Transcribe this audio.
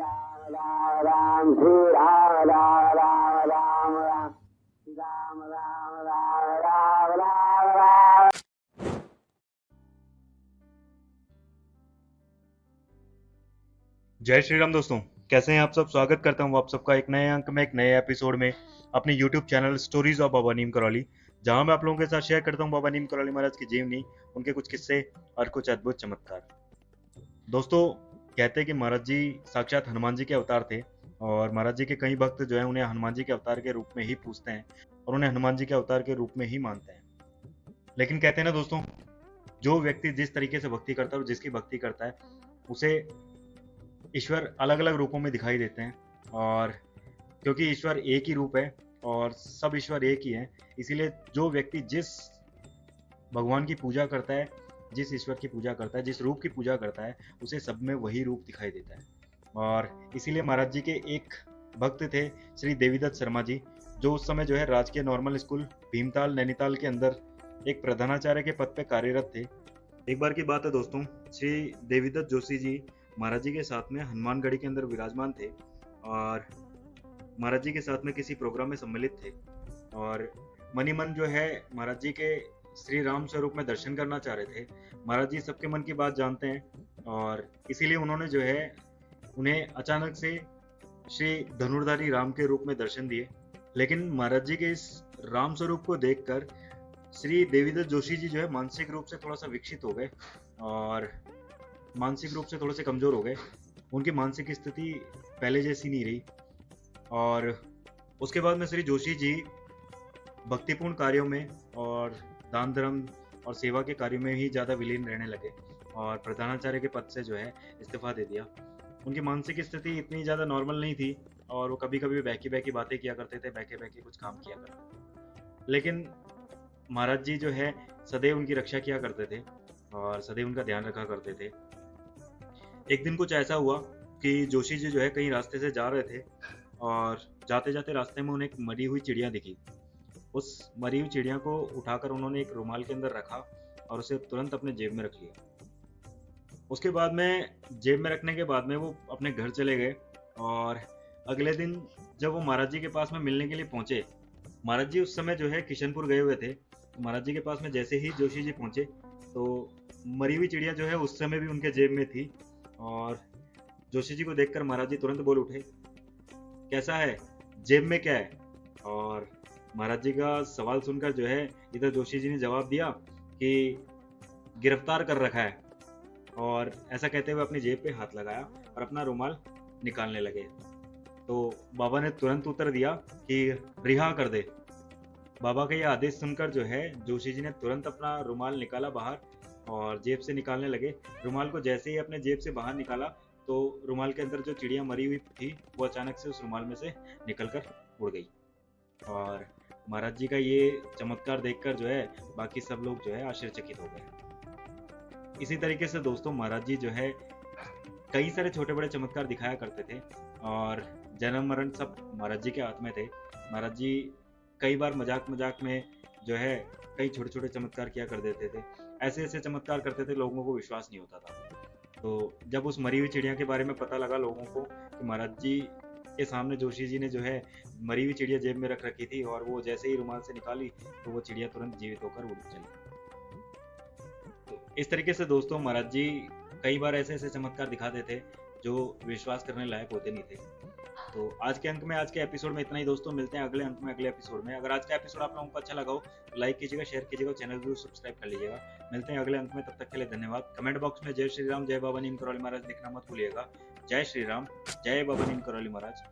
राम श्री राम राम राम राम राम राम राम राम राम राम राम। जय श्री राम दोस्तों, कैसे हैं आप सब। स्वागत करता हूं आप सबका एक नए अंक में, एक नए एपिसोड में अपने YouTube चैनल स्टोरीज ऑफ बाबा नीम करौली, जहां मैं आप लोगों के साथ शेयर करता हूं बाबा नीम करौली महाराज की जीवनी, उनके कुछ किस्से और कुछ अद्भुत चमत्कार। दोस्तों, कहते हैं कि महाराज जी साक्षात हनुमान जी के अवतार थे और महाराज जी के कई भक्त जो है उन्हें हनुमान जी के अवतार के रूप में ही पूजते हैं और उन्हें हनुमान जी के अवतार के रूप में ही मानते हैं। लेकिन कहते हैं ना दोस्तों, जो व्यक्ति जिस तरीके से भक्ति करता है और जिसकी भक्ति करता है उसे ईश्वर अलग अलग रूपों में दिखाई देते हैं। और क्योंकि ईश्वर एक ही रूप है और सब ईश्वर एक ही है, इसीलिए जो व्यक्ति जिस भगवान की पूजा करता है, जिस ईश्वर की पूजा करता है, जिस रूप की पूजा करता है, उसे सब में वही रूप दिखाई देता है। और इसीलिए महाराज जी के एक भक्त थे श्री देवीदत्त शर्मा जी, जो उस समय जो है राजकीय नॉर्मल स्कूल भीमताल नैनीताल के अंदर एक प्रधानाचार्य के पद पे कार्यरत थे। एक बार की बात है दोस्तों, श्री देवीदत्त जोशी जी महाराज जी के साथ में हनुमानगढ़ी के अंदर विराजमान थे और महाराज जी के साथ में किसी प्रोग्राम में सम्मिलित थे और मनी मन जो है महाराज जी के श्री राम स्वरूप में दर्शन करना चाह रहे थे। महाराज जी सबके मन की बात जानते हैं और इसीलिए उन्होंने जो है उन्हें अचानक से श्री धनुर्धारी राम के रूप में दर्शन दिए। लेकिन महाराज जी के इस राम स्वरूप को देखकर श्री देवीदत्त जोशी जी जो है मानसिक रूप से थोड़ा सा विकसित हो गए और मानसिक रूप से थोड़े से कमजोर हो गए। उनकी मानसिक स्थिति पहले जैसी नहीं रही और उसके बाद में श्री जोशी जी भक्तिपूर्ण कार्यों में और दान धर्म और सेवा के कार्यों में ही ज़्यादा विलीन रहने लगे और प्रधानाचार्य के पद से जो है इस्तीफा दे दिया। उनकी मानसिक स्थिति इतनी ज़्यादा नॉर्मल नहीं थी और वो कभी कभी बहकी बहकी बातें किया करते थे, बहके बहके कुछ काम किया करते थे। लेकिन महाराज जी जो है सदैव उनकी रक्षा किया करते थे और सदैव उनका ध्यान रखा करते थे। एक दिन कुछ ऐसा हुआ कि जोशी जी जो है कहीं रास्ते से जा रहे थे और जाते जाते रास्ते में उन्हें एक मरी हुई चिड़िया दिखी। उस मरी हुई चिड़िया को उठाकर उन्होंने एक रुमाल के अंदर रखा और उसे तुरंत अपने जेब में रख लिया। उसके बाद में जेब में रखने के बाद में वो अपने घर चले गए और अगले दिन जब वो महाराज जी के पास में मिलने के लिए पहुंचे, महाराज जी उस समय जो है किशनपुर गए हुए थे। तो महाराज जी के पास में जैसे ही जोशी जी पहुंचे तो मरी हुई चिड़िया जो है उस समय भी उनके जेब में थी और जोशी जी को देखकर महाराज जी तुरंत बोल उठे, कैसा है, जेब में क्या है। और महाराज जी का सवाल सुनकर जो है इधर जोशी जी ने जवाब दिया कि गिरफ्तार कर रखा है और ऐसा कहते हुए अपनी जेब पे हाथ लगाया और अपना रुमाल निकालने लगे। तो बाबा ने तुरंत उत्तर दिया कि रिहा कर दे। बाबा का यह आदेश सुनकर जो है जोशी जी ने तुरंत अपना रुमाल निकाला बाहर और जेब से निकालने लगे। रुमाल को जैसे ही अपने जेब से बाहर निकाला तो रुमाल के अंदर जो चिड़िया मरी हुई थी वो अचानक से उस रुमाल में से निकलकर उड़ गई। और महाराज जी का ये चमत्कार देखकर जो है बाकी सब लोग जो है आश्चर्यचकित हो गए। इसी तरीके से दोस्तों महाराज जी जो है कई सारे छोटे बड़े चमत्कार दिखाया करते थे और जन्म मरण सब महाराज जी के हाथ में थे। महाराज जी कई बार मजाक मजाक में जो है कई छोटे छोटे चमत्कार किया कर देते थे। ऐसे ऐसे चमत्कार करते थे लोगों को विश्वास नहीं होता था। तो जब उस मरी हुई चिड़िया के बारे में पता लगा लोगों को कि महाराज जी के सामने जोशी जी ने जो है मरी हुई चिड़िया जेब में रख रखी थी और वो जैसे ही रुमाल से निकाली तो वो चिड़िया तुरंत जीवित होकर उड़ चली। तो इस तरीके से दोस्तों महाराज जी कई बार ऐसे ऐसे चमत्कार दिखाते थे जो विश्वास करने लायक होते नहीं थे। तो आज के अंक में, आज के एपिसोड में इतना ही दोस्तों। मिलते हैं अगले अंक में, अगले एपिसोड में। अगर आज का एपिसोड आप लोगों को अच्छा लगा हो तो लाइक कीजिएगा, शेयर कीजिएगा, चैनल को सब्सक्राइब कर लीजिएगा। मिलते हैं अगले अंक में, तब तक के लिए धन्यवाद। कमेंट बॉक्स में जय श्री राम, जय बाबा नीम करौली महाराज लिखना मत भूलिएगा। जय श्री राम, जय बाबा नीम करौली महाराज।